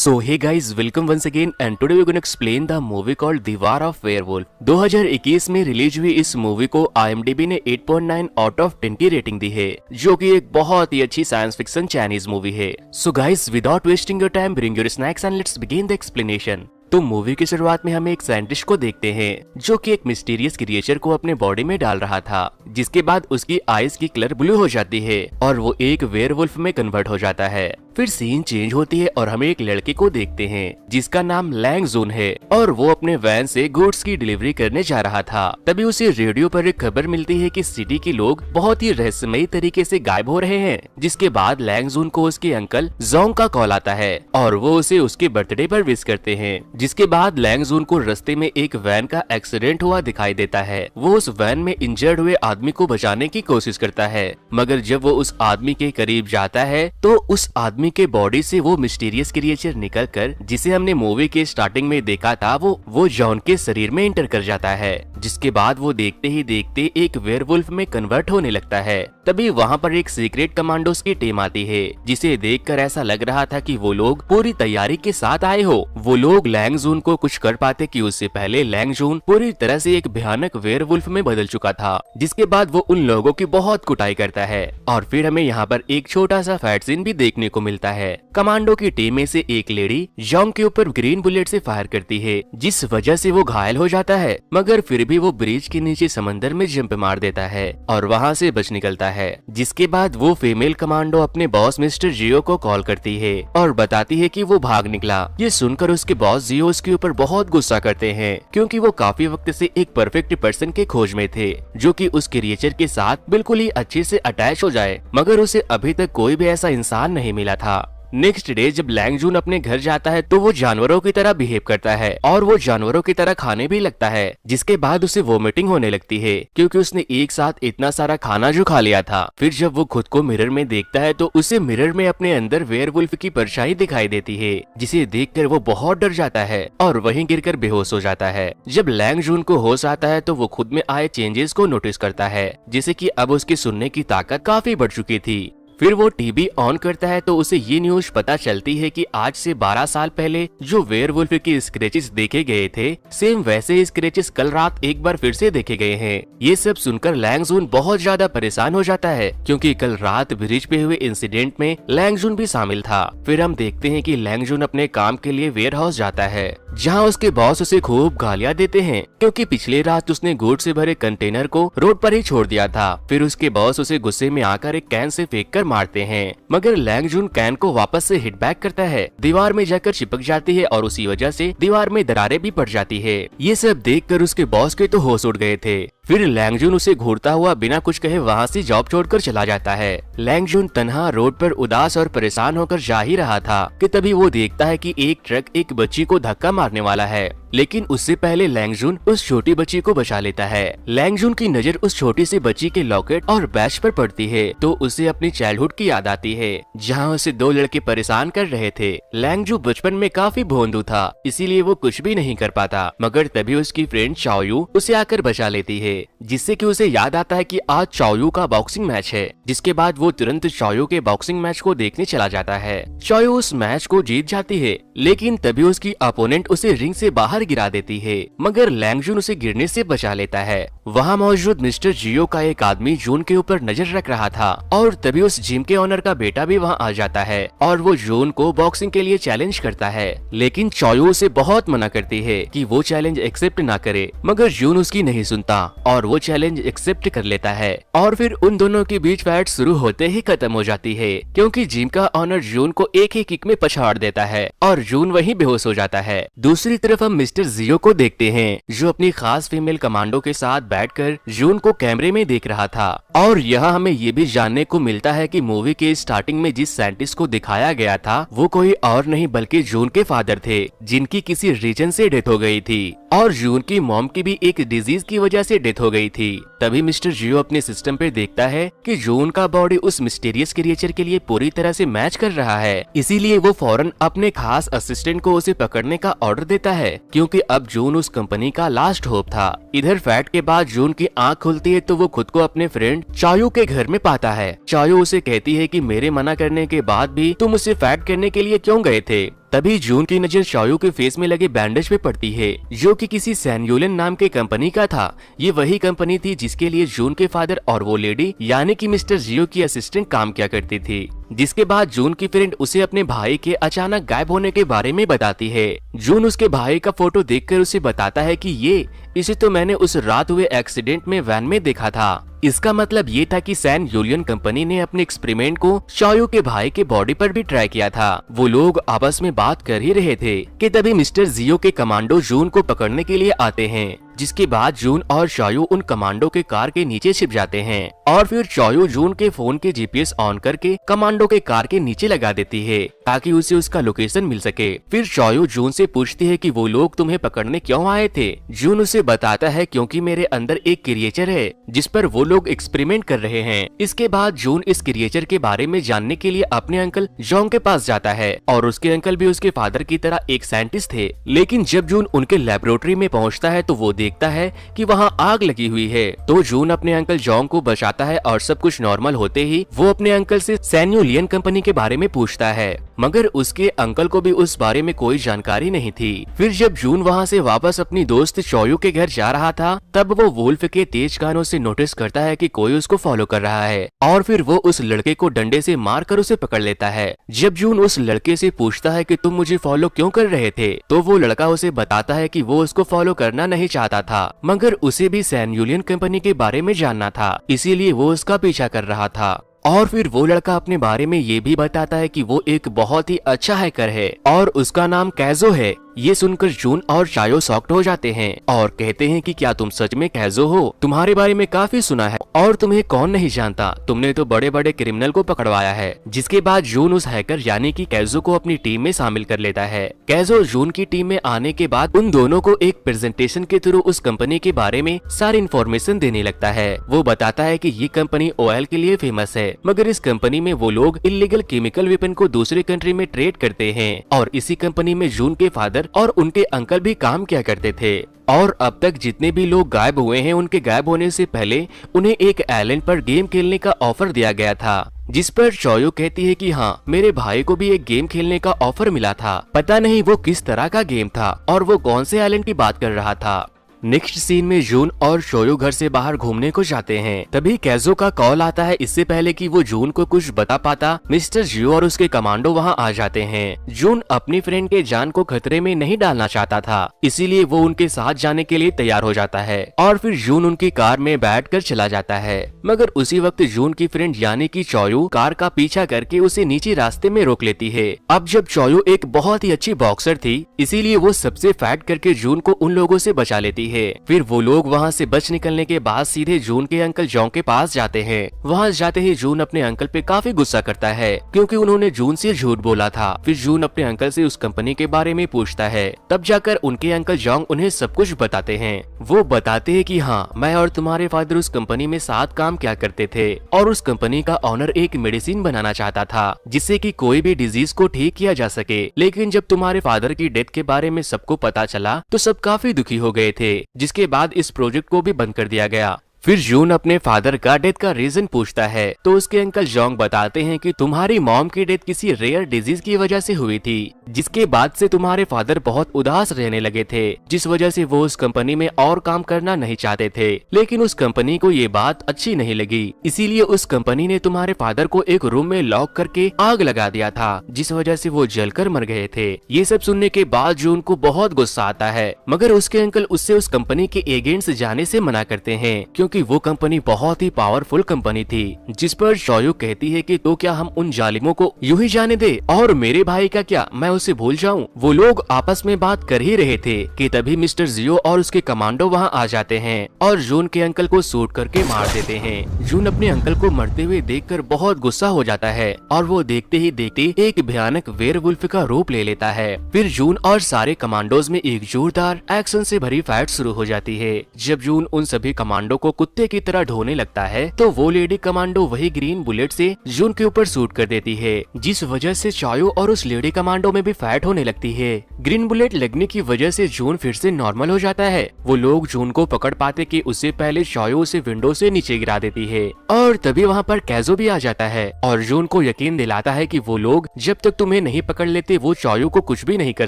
So hey guys, welcome once again and today we're going to explain the movie called दीवार of werewolf. 2021 में release हुई इस movie को IMDb ने 8.9 out of 10 की rating दी है, जो कि एक बहुत ही अच्छी साइंस फिक्शन चाइनीज मूवी है। So guys, without wasting your time, bring your snacks and let's begin the explanation। तो मूवी की शुरुआत में हमें एक साइंटिस्ट को देखते हैं जो कि एक मिस्टीरियस क्रिएचर को अपने बॉडी में डाल रहा था, जिसके बाद उसकी आईज की कलर ब्लू हो जाती है और वो एक वेयरवुल्फ में कन्वर्ट हो जाता है। फिर सीन चेंज होती है और हमें एक लड़के को देखते हैं जिसका नाम लैंग जून है और वो अपने वैन से गुड्स की डिलीवरी करने जा रहा था। तभी उसे रेडियो पर एक खबर मिलती है कि सिटी के लोग बहुत ही रहस्यमयी तरीके से गायब हो रहे हैं। जिसके बाद लैंग जून को उसके अंकल जोंग का कॉल आता है और वो उसे उसके बर्थडे पर विश करते हैं। जिसके बाद लैंग जून को रास्ते में एक वैन का एक्सीडेंट हुआ दिखाई देता है। वो उस वैन में इंजर्ड हुए आदमी को बचाने की कोशिश करता है, मगर जब वो उस आदमी के करीब जाता है तो उस आदमी के बॉडी से वो मिस्टीरियस क्रिएचर निकलकर, जिसे हमने मूवी के स्टार्टिंग में देखा था, वो जॉन के शरीर में एंटर कर जाता है। जिसके बाद वो देखते ही देखते एक वेयरवुल्फ में कन्वर्ट होने लगता है। तभी वहाँ पर एक सीक्रेट कमांडोज की टीम आती है, जिसे देखकर ऐसा लग रहा था कि वो लोग पूरी तैयारी के साथ आए हो। वो लोग लैंग जून को कुछ कर पाते कि उससे पहले लैंग जून पूरी तरह से एक भयानक वेयरवुल्फ में बदल चुका था। जिसके बाद वो उन लोगों की बहुत कुटाई करता है और फिर हमें यहाँ पर एक छोटा सा फाइट सीन भी देखने को मिलता है। कमांडो की टीम में से एक लेडी जोंग के ऊपर ग्रीन बुलेट से फायर करती है, जिस वजह से वो घायल हो जाता है, मगर फिर भी वो ब्रिज के नीचे समंदर में जंप मार देता है और वहाँ से बच निकलता है। जिसके बाद वो फीमेल कमांडो अपने बॉस मिस्टर जियो को कॉल करती है और बताती है कि वो भाग निकला। ये सुनकर उसके बॉस जियो उसके ऊपर बहुत गुस्सा करते हैं, क्योंकि वो काफी वक्त से एक परफेक्ट पर्सन के खोज में थे जो कि उस क्रिएचर के साथ बिल्कुल ही अच्छे से अटैच हो जाए, मगर उसे अभी तक कोई भी ऐसा इंसान नहीं मिला था। नेक्स्ट डे जब लैंग जून अपने घर जाता है तो वो जानवरों की तरह बिहेव करता है और वो जानवरों की तरह खाने भी लगता है। जिसके बाद उसे वोमिटिंग होने लगती है, क्योंकि उसने एक साथ इतना सारा खाना जो खा लिया था। फिर जब वो खुद को मिरर में देखता है तो उसे मिरर में अपने अंदर वेयरवुल्फ की परछाई दिखाई देती है, जिसे देखकर वो बहुत डर जाता है और वहीं गिरकर बेहोश हो जाता है। जब लैंग जून को होश आता है तो वो खुद में आए चेंजेस को नोटिस करता है, जिसे कि अब उसकी सुनने की ताकत काफी बढ़ चुकी थी। फिर वो टीवी ऑन करता है तो उसे ये न्यूज पता चलती है कि आज से 12 साल पहले जो वेयरवुल्फ के स्क्रैचेस देखे गए थे, सेम वैसे स्क्रैचेस कल रात एक बार फिर से देखे गए हैं। ये सब सुनकर लैंग जून बहुत ज्यादा परेशान हो जाता है, क्योंकि कल रात ब्रिज पे हुए इंसिडेंट में लैंग जून भी शामिल था। फिर हम देखते हैं कि लैंग जून अपने काम के लिए वेयर हाउस जाता है, जहाँ उसके बॉस उसे खूब गालियाँ देते हैं, क्योंकि पिछले रात उसने गुड्स से भरे कंटेनर को रोड पर ही छोड़ दिया था। फिर उसके बॉस उसे गुस्से में आकर एक कैन से फेंक कर मारते हैं, मगर लैंग जून कैन को वापस से हिट बैक करता है, दीवार में जाकर चिपक जाती है और उसी वजह से दीवार में दरारें भी पड़ जाती है। ये सब देखकर उसके बॉस के तो होश उड़ गए थे। फिर लैंग जून उसे घूरता हुआ बिना कुछ कहे वहाँ से जॉब छोड़कर चला जाता है। लैंग जून तन्हा रोड पर उदास और परेशान होकर जा ही रहा था कि तभी वो देखता है कि एक ट्रक एक बच्ची को धक्का मारने वाला है, लेकिन उससे पहले लैंग जून उस छोटी बच्ची को बचा लेता है। लैंग जून की नजर उस छोटी सी बच्ची के लॉकेट और बैच पर पड़ती है तो उसे अपनी चाइल्डहुड की याद आती है, जहाँ उसे दो लड़के परेशान कर रहे थे। लैंग जू बचपन में काफी भोंदू था, इसीलिए वो कुछ भी नहीं कर पाता, मगर तभी उसकी फ्रेंड चाओयू उसे आकर बचा लेती है, जिससे कि उसे याद आता है कि आज चाओयू का बॉक्सिंग मैच है। जिसके बाद वो तुरंत चाओयू के बॉक्सिंग मैच को देखने चला जाता है। चाओयू उस मैच को जीत जाती है, लेकिन तभी उसकी अपोनेंट उसे रिंग से बाहर गिरा देती है, मगर लैंग जून उसे गिरने से बचा लेता है। वहाँ मौजूद मिस्टर जियो का एक आदमी जून के ऊपर नजर रख रहा था और तभी उस जिम के ओनर का बेटा भी वहाँ आ जाता है और वो जून को बॉक्सिंग के लिए चैलेंज करता है, लेकिन चाओयू उसे बहुत मना करती है कि वो चैलेंज एक्सेप्ट ना करे, मगर जून उसकी नहीं सुनता और वो चैलेंज एक्सेप्ट कर लेता है। और फिर उन दोनों के बीच फाइट शुरू होते ही खत्म हो जाती है, क्योंकि जिम का ऑनर जून को एक ही किक में पछाड़ देता है और जून वहीं बेहोश हो जाता है। दूसरी तरफ हम मिस्टर जियो को देखते हैं, जो अपनी खास फीमेल कमांडो के साथ बैठकर जून को कैमरे में देख रहा था। और यहाँ हमें ये भी जानने को मिलता है कि मूवी के स्टार्टिंग में जिस साइंटिस्ट को दिखाया गया था वो कोई और नहीं बल्कि जून के फादर थे, जिनकी किसी रीजन से डेथ हो गई थी और जून की मॉम की भी एक डिजीज की वजह से डेथ हो गई थी। तभी मिस्टर जियो अपने सिस्टम पे देखता है कि जून का बॉडी उस मिस्टीरियस क्रिएचर के लिए पूरी तरह से मैच कर रहा है, इसीलिए वो फौरन अपने खास असिस्टेंट को उसे पकड़ने का ऑर्डर देता है, क्योंकि अब जून उस कंपनी का लास्ट होप था। इधर फैट के बाद जून की आंख खुलती है तो वो खुद को अपने फ्रेंड चाओयू के घर में पाता है। चाओयू उसे कहती है कि मेरे मना करने के बाद भी तुम उसे फैट करने के लिए क्यों गए थे। तभी जून की नजर चायो के फेस में लगे बैंडेज पे पड़ती है, जो कि किसी सैन यूलियन नाम के कंपनी का था। ये वही कंपनी थी जिसके लिए जून के फादर और वो लेडी यानी कि मिस्टर जियो की असिस्टेंट काम किया करती थी। जिसके बाद जून की फ्रेंड उसे अपने भाई के अचानक गायब होने के बारे में बताती है। जून उसके भाई का फोटो देखकर उसे बताता है कि इसे तो मैंने उस रात हुए एक्सीडेंट में वैन में देखा था। इसका मतलब ये था कि सैन यूलियन कंपनी ने अपने एक्सपेरिमेंट को चायो के भाई के बॉडी पर भी ट्राई किया था। वो लोग आपस में बात कर ही रहे थे कि तभी मिस्टर जियो के कमांडो जून को पकड़ने के लिए आते हैं। जिसके बाद जून और चायो उन कमांडो के कार के नीचे छिप जाते हैं और फिर चायो जून के फोन के जीपीएस ऑन करके कमांडो के कार के नीचे लगा देती है ताकि उसे उसका लोकेशन मिल सके। फिर चायो जून से पूछती है कि वो लोग तुम्हें पकड़ने क्यों आए थे। जून उसे बताता है क्योंकि मेरे अंदर एक क्रिएचर है जिस पर वो लोग एक्सपेरिमेंट कर रहे हैं। इसके बाद जून इस क्रिएचर के बारे में जानने के लिए अपने अंकल जॉन्ग के पास जाता है और उसके अंकल भी उसके फादर की तरह एक साइंटिस्ट थे। लेकिन जब जून उनके लेबोरेटरी में पहुंचता है तो वो देखता है कि वहां आग लगी हुई है। तो जून अपने अंकल जॉन्ग को बचाता है और सब कुछ नॉर्मल होते ही वो अपने अंकल से सैन यूलियन कंपनी के बारे में पूछता है, मगर उसके अंकल को भी उस बारे में कोई जानकारी नहीं थी। फिर जब जून वहां से वापस अपनी दोस्त चायो के घर जा रहा था तब वो वुल्फ के तेज कानों से नोटिस करता है कि कोई उसको फॉलो कर रहा है और फिर वो उस लड़के को डंडे से मारकर उसे पकड़ लेता है। जब जून उस लड़के से पूछता है कि तुम मुझे फॉलो क्यों कर रहे थे तो वो लड़का उसे बताता है कि वो उसको फॉलो करना नहीं चाहता था, मगर उसे भी सैन यूलियन कंपनी के बारे में जानना था, इसीलिए वो उसका पीछा कर रहा था। और फिर वो लड़का अपने बारे में ये भी बताता है कि वो एक बहुत ही अच्छा हैकर है और उसका नाम कैजो है। ये सुनकर जून और चायो शॉक्ड हो जाते हैं और कहते हैं कि क्या तुम सच में कैजो हो? तुम्हारे बारे में काफी सुना है और तुम्हें कौन नहीं जानता, तुमने तो बड़े बड़े क्रिमिनल को पकड़वाया है। जिसके बाद जून उस हैकर यानी कि कैजो को अपनी टीम में शामिल कर लेता है। कैजो जून की टीम में आने के बाद उन दोनों को एक प्रेजेंटेशन के थ्रू उस कंपनी के बारे में सारी इन्फॉर्मेशन देने लगता है। वो बताता है कि ये कंपनी ऑयल के लिए फेमस है, मगर इस कंपनी में वो लोग इलीगल केमिकल वेपन को दूसरे कंट्री में ट्रेड करते हैं और इसी कंपनी में जून के फादर और उनके अंकल भी काम किया करते थे। और अब तक जितने भी लोग गायब हुए हैं उनके गायब होने से पहले उन्हें एक आइलैंड पर गेम खेलने का ऑफर दिया गया था। जिस पर चायो कहती है कि हाँ, मेरे भाई को भी एक गेम खेलने का ऑफर मिला था, पता नहीं वो किस तरह का गेम था और वो कौन से आइलैंड की बात कर रहा था। नेक्स्ट सीन में जून और चायो घर से बाहर घूमने को जाते हैं। तभी कैजो का कॉल आता है। इससे पहले कि वो जून को कुछ बता पाता मिस्टर जियो और उसके कमांडो वहां आ जाते हैं। जून अपनी फ्रेंड के जान को खतरे में नहीं डालना चाहता था, इसीलिए वो उनके साथ जाने के लिए तैयार हो जाता है और फिर जून उनकी कार में बैठकर चला जाता है। मगर उसी वक्त जून की फ्रेंड यानी कि चायो कार का पीछा करके उसे नीचे रास्ते में रोक लेती है। अब जब चायो एक बहुत ही अच्छी बॉक्सर थी, इसीलिए वो सबसे फाइट करके जून को उन लोगों से बचा लेती है। फिर वो लोग वहाँ से बच निकलने के बाद सीधे जून के अंकल जॉन्ग के पास जाते हैं। वहाँ जाते ही जून अपने अंकल पे काफी गुस्सा करता है क्योंकि उन्होंने जून से झूठ बोला था। फिर जून अपने अंकल से उस कंपनी के बारे में पूछता है। तब जाकर उनके अंकल जॉन्ग उन्हें सब कुछ बताते हैं। वो बताते हैं कि हाँ, मैं और तुम्हारे फादर उस कंपनी में साथ काम किया करते थे और उस कंपनी का ऑनर एक मेडिसिन बनाना चाहता था जिससे कि कोई भी डिजीज को ठीक किया जा सके। लेकिन जब तुम्हारे फादर की डेथ के बारे में सबको पता चला तो सब काफी दुखी हो गए थे, जिसके बाद इस प्रोजेक्ट को भी बंद कर दिया गया। फिर जून अपने फादर का डेथ का रीजन पूछता है तो उसके अंकल जॉन्ग बताते हैं कि तुम्हारी मॉम की डेथ किसी रेयर डिजीज की वजह से हुई थी, जिसके बाद से तुम्हारे फादर बहुत उदास रहने लगे थे, जिस वजह से वो उस कंपनी में और काम करना नहीं चाहते थे। लेकिन उस कंपनी को ये बात अच्छी नहीं लगी, इसीलिए उस कंपनी ने तुम्हारे फादर को एक रूम में लॉक करके आग लगा दिया था, जिस वजह से वो जलकर मर गए थे। ये सब सुनने के बाद जून को बहुत गुस्सा आता है, मगर उसके अंकल उससे उस कंपनी के एजेंट्स जाने से मना करते हैं क्योंकि वो कंपनी बहुत ही पावरफुल कंपनी थी। जिस पर चायो कहती है कि तो क्या हम उन जालिमों को यूं ही जाने दे और मेरे भाई का क्या, मैं उसे भूल जाऊं। वो लोग आपस में बात कर ही रहे थे कि तभी मिस्टर जियो और उसके कमांडो वहां आ जाते हैं और जून के अंकल को शूट करके मार देते हैं। जून अपने अंकल को मरते हुए देखकर बहुत गुस्सा हो जाता है और वो देखते ही देखते एक भयानक वेयरवुल्फ का रूप ले लेता है। फिर जून और सारे कमांडोज में एक जोरदार एक्शन से भरी फाइट शुरू हो जाती है। जब जून उन सभी कमांडो को कुत्ते की तरह ढोने लगता है तो वो लेडी कमांडो वही ग्रीन बुलेट से जून के ऊपर शूट कर देती है, जिस वजह से चायो और उस लेडी कमांडो में भी फाइट होने लगती है। ग्रीन बुलेट लगने की वजह से जून फिर से नॉर्मल हो जाता है। वो लोग जून को पकड़ पाते कि उससे पहले चॉयो उसे विंडो से नीचे गिरा देती है और तभी वहाँ पर कैजो भी आ जाता है और जून को यकीन दिलाता है कि वो लोग जब तक तुम्हें नहीं पकड़ लेते वो चॉयो को कुछ भी नहीं कर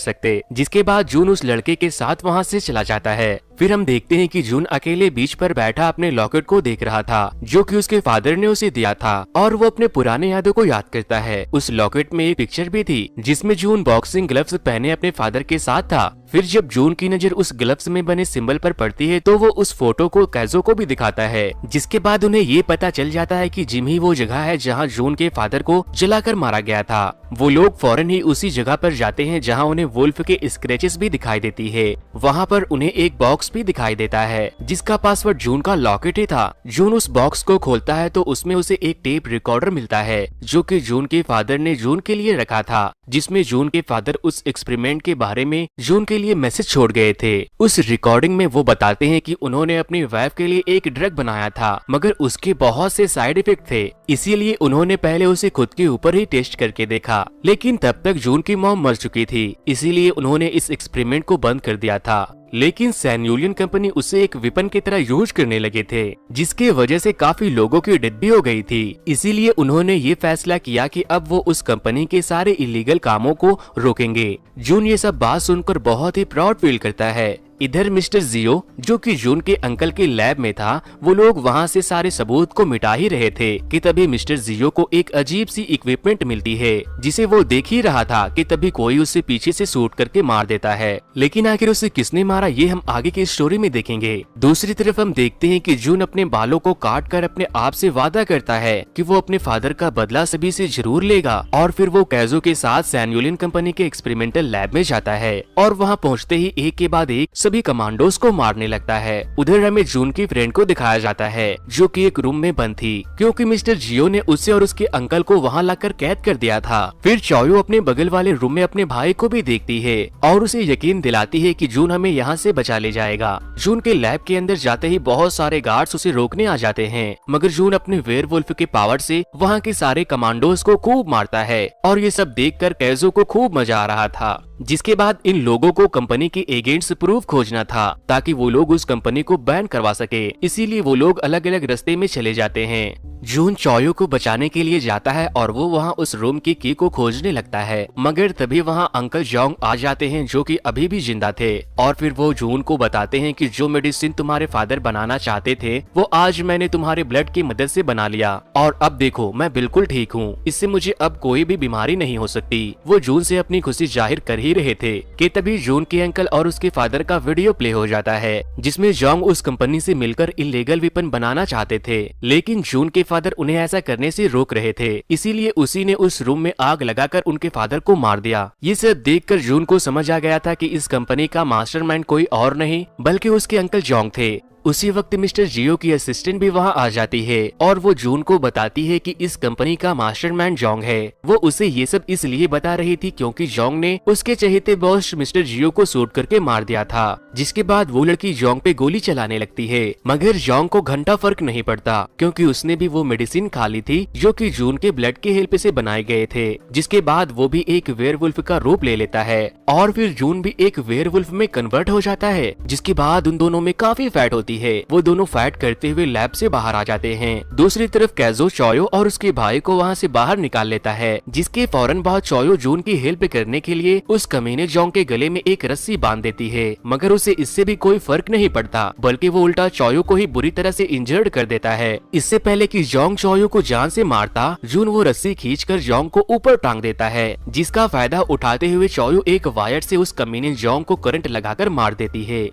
सकते। जिसके बाद जून उस लड़के के साथ वहाँ से चला जाता है। फिर हम देखते हैं कि जून अकेले बीच पर बैठा अपने लॉकेट को देख रहा था जो कि उसके फादर ने उसे दिया था और वो अपने पुराने यादों को याद करता है। उस लॉकेट में एक पिक्चर भी थी जिसमें जून बॉक्सिंग ग्लव्स पहने अपने फादर के साथ था। फिर जब जून की नजर उस ग्लव्स में बने सिंबल पर पड़ती है तो वो उस फोटो को कैजो को भी दिखाता है। जिसके बाद उन्हें ये पता चल जाता है कि जिम ही वो जगह है जहाँ जून के फादर को जलाकर मारा गया था। वो लोग फौरन ही उसी जगह पर जाते हैं जहाँ उन्हें वुल्फ के स्क्रैचेस भी दिखाई देती है। वहाँ पर उन्हें एक बॉक्स भी दिखाई देता है जिसका पासवर्ड जून का लॉकेट ही था। जून उस बॉक्स को खोलता है तो उसमें उसे एक टेप रिकॉर्डर मिलता है जो कि जून के फादर ने जून के लिए रखा था, जिसमें जून के फादर उस एक्सपेरिमेंट के बारे में जून के लिए मैसेज छोड़ गए थे। उस रिकॉर्डिंग में वो बताते हैं कि उन्होंने अपनी वाइफ के लिए एक ड्रग बनाया था मगर उसके बहुत से साइड इफेक्ट थे, इसीलिए उन्होंने पहले उसे खुद के ऊपर ही टेस्ट करके देखा। लेकिन तब तक जून की मॉम मर चुकी थी, इसीलिए उन्होंने इस एक्सपेरिमेंट को बंद कर दिया था। लेकिन सैन्यूलियन कंपनी उसे एक वेपन की तरह यूज करने लगे थे जिसके वजह से काफी लोगों की डेथ भी हो गई थी। इसीलिए उन्होंने ये फैसला किया कि अब वो उस कंपनी के सारे इलीगल कामों को रोकेंगे। जून ये सब बात सुनकर बहुत ही प्राउड फील करता है। इधर मिस्टर जियो जो कि जून के अंकल के लैब में था, वो लोग वहाँ से सारे सबूत को मिटा ही रहे थे कि तभी मिस्टर जियो को एक अजीब सी इक्विपमेंट मिलती है जिसे वो देख ही रहा था कि तभी कोई उसे पीछे से शूट करके मार देता है। लेकिन आखिर उसे किसने मारा ये हम आगे की स्टोरी में देखेंगे। दूसरी तरफ हम देखते हैं कि जून अपने बालों को काट कर अपने आप से वादा करता है कि वो अपने फादर का बदला सभी से जरूर लेगा और फिर वो कैजो के साथ सैन्यूलियन कंपनी के एक्सपेरिमेंटल लैब में जाता है और वहाँ पहुँचते ही एक के बाद एक सभी कमांडोज को मारने लगता है। उधर हमें जून की फ्रेंड को दिखाया जाता है जो कि एक रूम में बंद थी क्योंकि मिस्टर जियो ने उसे और उसके अंकल को वहां लाकर कैद कर दिया था। फिर चॉयो अपने बगल वाले रूम में अपने भाई को भी देखती है और उसे यकीन दिलाती है कि जून हमें यहाँ से बचा ले जाएगा। जून के लैब के अंदर जाते ही बहुत सारे गार्ड्स उसे रोकने आ जाते हैं मगर जून अपने वेयरवुल्फ के पावर से वहाँ के सारे कमांडोज को खूब मारता है और ये सब देखकर कैजो को खूब मजा आ रहा था। जिसके बाद इन लोगों को कंपनी के एजेंट्स प्रूफ खोजना था ताकि वो लोग उस कंपनी को बैन करवा सके, इसीलिए वो लोग अलग अलग रास्ते में चले जाते हैं। जून चॉयो को बचाने के लिए जाता है और वो वहाँ उस रूम की की को खोजने लगता है मगर तभी वहाँ अंकल जोंग आ जाते हैं जो कि अभी भी जिंदा थे और फिर वो जून को बताते हैं कि जो मेडिसिन तुम्हारे फादर बनाना चाहते थे वो आज मैंने तुम्हारे ब्लड की मदद से बना लिया और अब देखो मैं बिल्कुल ठीक हूँ, इससे मुझे अब कोई भी बीमारी नहीं हो सकती। वो जून से अपनी खुशी जाहिर कर ही रहे थे कि तभी जून के अंकल और उसके फादर का वीडियो प्ले हो जाता है जिसमें जोंग उस कंपनी से मिलकर इलीगल वेपन बनाना चाहते थे लेकिन जून के फादर उन्हें ऐसा करने से रोक रहे थे, इसीलिए उसी ने उस रूम में आग लगाकर उनके फादर को मार दिया। ये सब देखकर जून को समझ आ गया था कि इस कंपनी का मास्टरमाइंड कोई और नहीं बल्कि उसके अंकल जोंग थे। उसी वक्त मिस्टर जियो की असिस्टेंट भी वहां आ जाती है और वो जून को बताती है कि इस कंपनी का मास्टरमाइंड जोंग है। वो उसे ये सब इसलिए बता रही थी क्योंकि जोंग ने उसके चहेते बॉस मिस्टर जियो को शूट करके मार दिया था। जिसके बाद वो लड़की जोंग पे गोली चलाने लगती है मगर जोंग को घंटा फर्क नहीं पड़ता क्योंकि उसने भी वो मेडिसिन खा ली थी जो कि जून के ब्लड के हेल्प से बनाए गए थे। जिसके बाद वो भी एक वेयरवुल्फ का रूप ले लेता है और फिर जून भी एक वेयरवुल्फ में कन्वर्ट हो जाता है। जिसके बाद उन दोनों में काफी फैट होती है। वो दोनों फाइट करते हुए लैब से बाहर आ जाते हैं। दूसरी तरफ कैजो चॉयो और उसके भाई को वहाँ से बाहर निकाल लेता है जिसके फौरन बाद चॉयो जून की हेल्प करने के लिए उस कमीने जोंग के गले में एक रस्सी बांध देती है मगर उसे इससे भी कोई फर्क नहीं पड़ता बल्कि वो उल्टा चॉयो को ही बुरी तरह से इंजर्ड कर देता है। इससे पहले कि जोंग चॉयो को जान से मारता जून वो रस्सी खींचकर जोंग को ऊपर टांग देता है जिसका फायदा उठाते हुए चॉयो एक वायर से उस कमीने जोंग को करंट लगाकर मार देती है।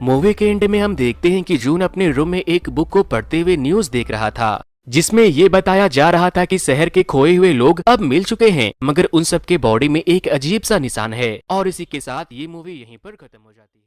मूवी के एंड में हम देखते हैं कि जून अपने रूम में एक बुक को पढ़ते हुए न्यूज देख रहा था जिसमें ये बताया जा रहा था कि शहर के खोए हुए लोग अब मिल चुके हैं मगर उन सब के बॉडी में एक अजीब सा निशान है। और इसी के साथ ये मूवी यहीं पर खत्म हो जाती है।